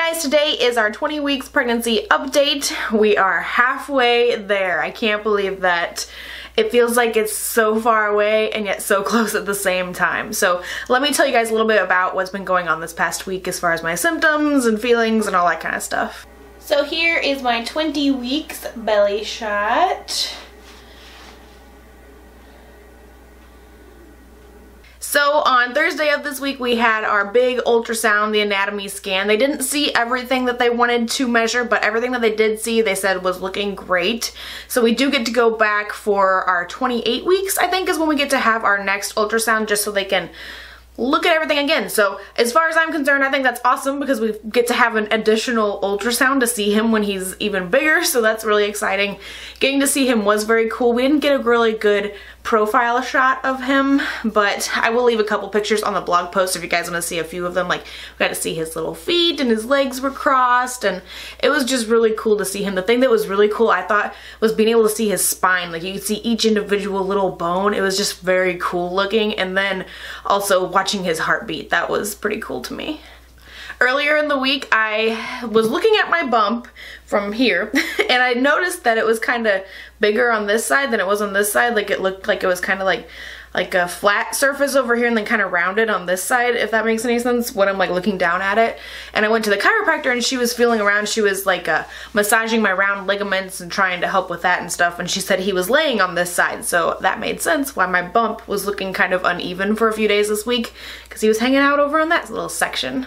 guys, today is our 20 weeks pregnancy update. We are halfway there. I can't believe that. It feels like it's so far away and yet so close at the same time. So let me tell you guys a little bit about what's been going on this past week as far as my symptoms and feelings and all that kind of stuff. So here is my 20 weeks belly shot. So on Thursday of this week we had our big ultrasound, the anatomy scan. They didn't see everything that they wanted to measure, but everything that they did see they said was looking great. So we do get to go back for our 28 weeks, I think is when we get to have our next ultrasound, just so they can look at everything again. So as far as I'm concerned, I think that's awesome because we get to have an additional ultrasound to see him when he's even bigger, so that's really exciting. Getting to see him was very cool. We didn't get a really good profile shot of him, but I will leave a couple pictures on the blog post if you guys want to see a few of them. Like, we got to see his little feet and his legs were crossed, and it was just really cool to see him. The thing that was really cool, I thought, was being able to see his spine. Like, you could see each individual little bone. It was just very cool looking, and then also watching his heartbeat. That was pretty cool to me. Earlier in the week, I was looking at my bump from here, and I noticed that it was kind of bigger on this side than it was on this side. Like, it looked like it was kind of like a flat surface over here and then kind of rounded on this side, if that makes any sense, when I'm like looking down at it. And I went to the chiropractor and she was feeling around. She was like massaging my round ligaments and trying to help with that and stuff, and she said he was laying on this side, so that made sense why my bump was looking kind of uneven for a few days this week, because he was hanging out over on that little section.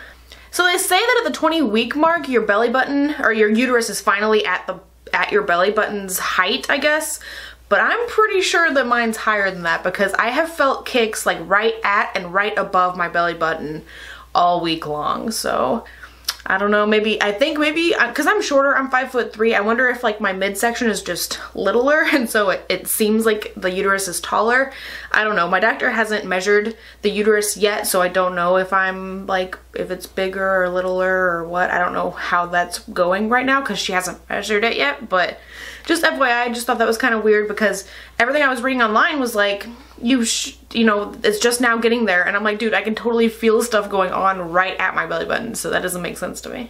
So they say that at the 20-week mark, your belly button, or your uterus, is finally at your belly button's height, I guess. But I'm pretty sure that mine's higher than that, because I have felt kicks like right at and right above my belly button all week long. So I don't know, I think maybe, because I'm shorter, I'm 5'3", I wonder if like my midsection is just littler and so it seems like the uterus is taller. I don't know, my doctor hasn't measured the uterus yet, so I don't know if I'm like, if it's bigger or littler or what. I don't know how that's going right now because she hasn't measured it yet, but just FYI, I just thought that was kind of weird because everything I was reading online was like, you know, it's just now getting there, and I'm like, dude, I can totally feel stuff going on right at my belly button, so that doesn't make sense to me.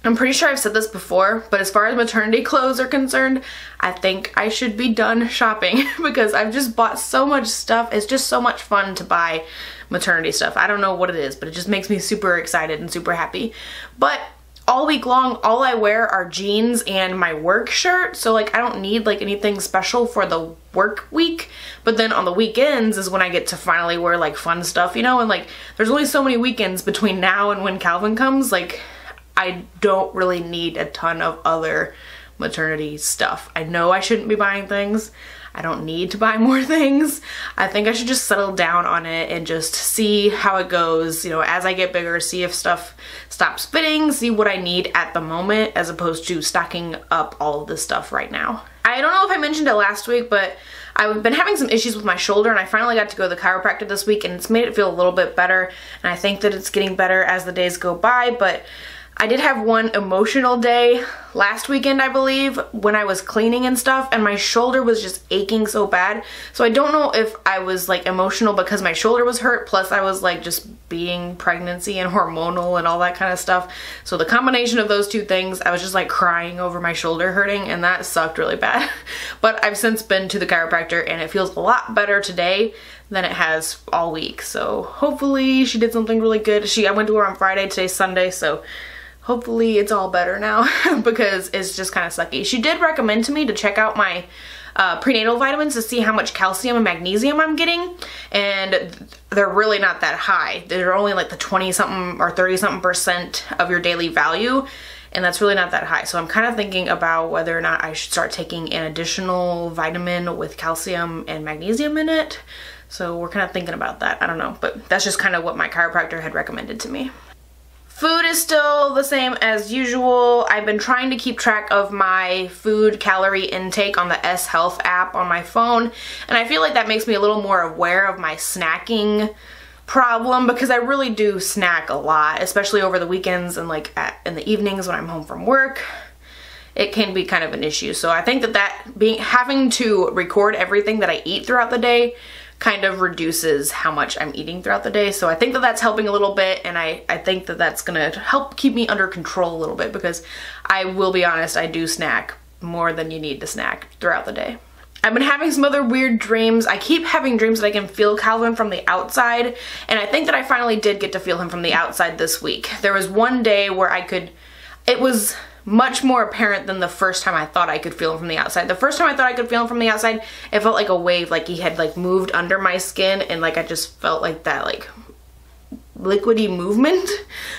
I'm pretty sure I've said this before, but as far as maternity clothes are concerned, I think I should be done shopping because I've just bought so much stuff. It's just so much fun to buy maternity stuff. I don't know what it is, but it just makes me super excited and super happy. But all week long, all I wear are jeans and my work shirt, so like I don't need like anything special for the work week. But then on the weekends is when I get to finally wear like fun stuff, you know, and like there's only so many weekends between now and when Calvin comes. Like, I don't really need a ton of other maternity stuff. I know I shouldn't be buying things. I don't need to buy more things. I think I should just settle down on it and just see how it goes, you know, as I get bigger, see if stuff stops fitting, see what I need at the moment, as opposed to stocking up all of this stuff right now. I don't know if I mentioned it last week, but I've been having some issues with my shoulder, and I finally got to go to the chiropractor this week, and it's made it feel a little bit better, and I think that it's getting better as the days go by. But I did have one emotional day last weekend, I believe, when I was cleaning and stuff, and my shoulder was just aching so bad. So I don't know if I was like emotional because my shoulder was hurt, plus I was like just being pregnancy and hormonal and all that kind of stuff. So the combination of those two things, I was just like crying over my shoulder hurting, and that sucked really bad. But I've since been to the chiropractor and it feels a lot better today than it has all week. So hopefully she did something really good. I went to her on Friday, today's Sunday, so hopefully it's all better now because it's just kind of sucky. She did recommend to me to check out my prenatal vitamins to see how much calcium and magnesium I'm getting, and they're really not that high. They're only like the 20-something or 30-something% of your daily value, and that's really not that high. So I'm kind of thinking about whether or not I should start taking an additional vitamin with calcium and magnesium in it. So we're kind of thinking about that. I don't know, but that's just kind of what my chiropractor had recommended to me. Food is still the same as usual. I've been trying to keep track of my food calorie intake on the S Health app on my phone, and I feel like that makes me a little more aware of my snacking problem, because I really do snack a lot, especially over the weekends and like in the evenings when I'm home from work. It can be kind of an issue. So I think that having to record everything that I eat throughout the day kind of reduces how much I'm eating throughout the day. So I think that that's helping a little bit, and I think that that's gonna help keep me under control a little bit, because I will be honest, I do snack more than you need to snack throughout the day. I've been having some other weird dreams. I keep having dreams that I can feel Calvin from the outside, and I think that I finally did get to feel him from the outside this week. There was one day where it was much more apparent than the first time I thought I could feel him from the outside. The first time I thought I could feel him from the outside, it felt like a wave, like he had like moved under my skin, and like I just felt like that like liquidy movement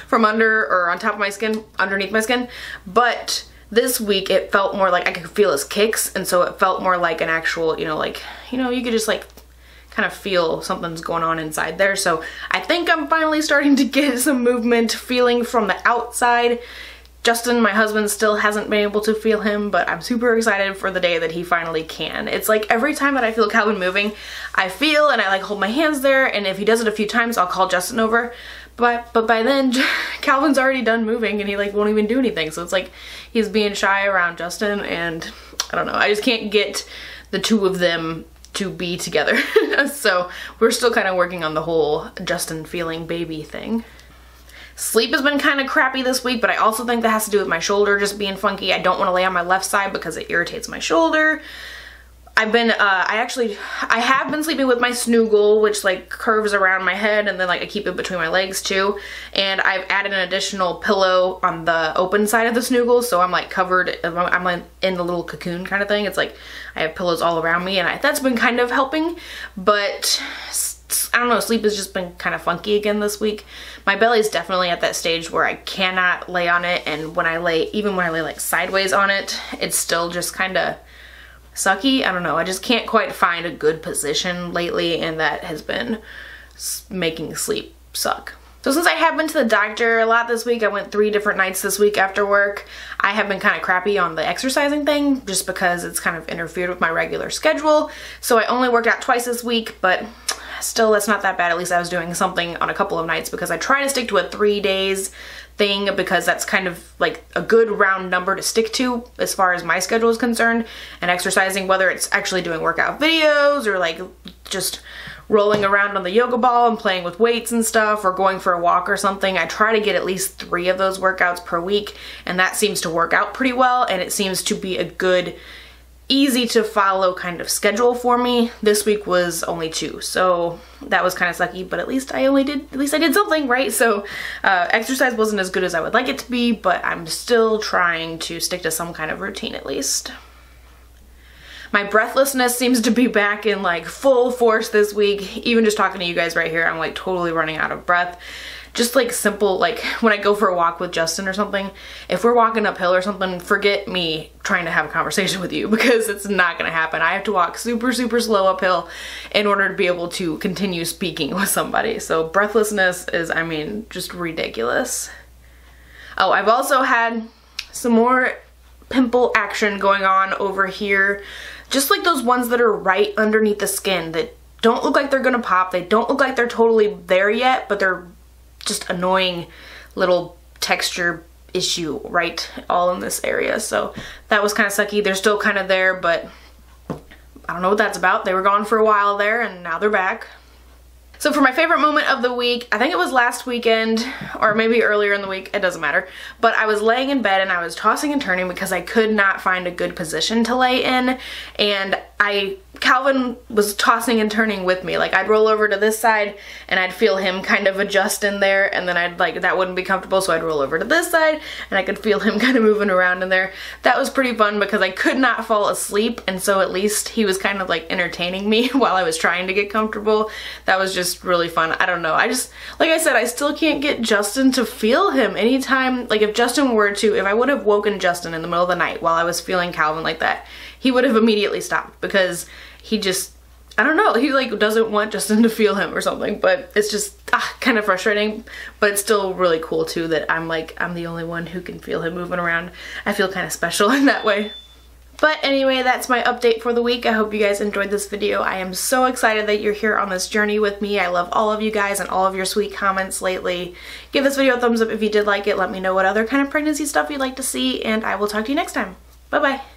from under or on top of my skin, underneath my skin. But this week it felt more like I could feel his kicks, and so it felt more like an actual, you could just like kind of feel something's going on inside there. So I think I'm finally starting to get some movement feeling from the outside. Justin, my husband, still hasn't been able to feel him, but I'm super excited for the day that he finally can. It's like every time that I feel Calvin moving, I feel and I like hold my hands there, and if he does it a few times, I'll call Justin over. But by then, Calvin's already done moving and he like won't even do anything. So it's like he's being shy around Justin, and I don't know, I just can't get the two of them to be together. So we're still kind of working on the whole Justin feeling baby thing. Sleep has been kind of crappy this week, but I also think that has to do with my shoulder just being funky. I don't want to lay on my left side because it irritates my shoulder. I have been sleeping with my snoogle, which like curves around my head, and then like I keep it between my legs too. And I've added an additional pillow on the open side of the snoogle, so I'm like covered, I'm like in the little cocoon kind of thing. It's like I have pillows all around me, and that's been kind of helping, but I don't know, sleep has just been kind of funky again this week. My belly's definitely at that stage where I cannot lay on it, and even when I lay like sideways on it, it's still just kind of sucky. I don't know, I just can't quite find a good position lately, and that has been making sleep suck. So since I have been to the doctor a lot this week, I went 3 different nights this week after work, I have been kind of crappy on the exercising thing just because it's kind of interfered with my regular schedule. So I only worked out twice this week, but still that's not that bad. At least I was doing something on a couple of nights, because I try to stick to a 3 days thing, because that's kind of like a good round number to stick to as far as my schedule is concerned. And exercising, whether it's actually doing workout videos or like just rolling around on the yoga ball and playing with weights and stuff, or going for a walk or something, I try to get at least 3 of those workouts per week, and that seems to work out pretty well, and it seems to be a good, easy to follow kind of schedule for me. This week was only 2, so that was kind of sucky, but at least I did something, right? So exercise wasn't as good as I would like it to be, but I'm still trying to stick to some kind of routine at least. My breathlessness seems to be back in like full force this week. Even just talking to you guys right here, I'm like totally running out of breath. Just like simple, like when I go for a walk with Justin or something, if we're walking uphill or something, forget me trying to have a conversation with you, because it's not gonna happen. I have to walk super, super slow uphill in order to be able to continue speaking with somebody. So breathlessness is, I mean, just ridiculous. Oh, I've also had some more pimple action going on over here. Just like those ones that are right underneath the skin that don't look like they're gonna pop. They don't look like they're totally there yet, but they're just annoying little texture issue right all in this area. So that was kind of sucky. They're still kind of there, but I don't know what that's about. They were gone for a while there, and now they're back. So for my favorite moment of the week, I think it was last weekend, or maybe earlier in the week, it doesn't matter, but I was laying in bed and I was tossing and turning because I could not find a good position to lay in, and Calvin was tossing and turning with me. Like I'd roll over to this side and I'd feel him kind of adjust in there, and then that wouldn't be comfortable, so I'd roll over to this side and I could feel him kind of moving around in there. That was pretty fun because I could not fall asleep, and so at least he was kind of like entertaining me while I was trying to get comfortable. That was just really fun. I don't know, like I said, I still can't get Justin to feel him. Anytime, like if I would have woken Justin in the middle of the night while I was feeling Calvin like that, he would have immediately stopped, because he just, I don't know, he like doesn't want Justin to feel him or something. But it's just kind of frustrating, but it's still really cool too that I'm the only one who can feel him moving around. I feel kind of special in that way. But anyway, that's my update for the week. I hope you guys enjoyed this video. I am so excited that you're here on this journey with me. I love all of you guys and all of your sweet comments lately. Give this video a thumbs up if you did like it. Let me know what other kind of pregnancy stuff you'd like to see, and I will talk to you next time. Bye bye.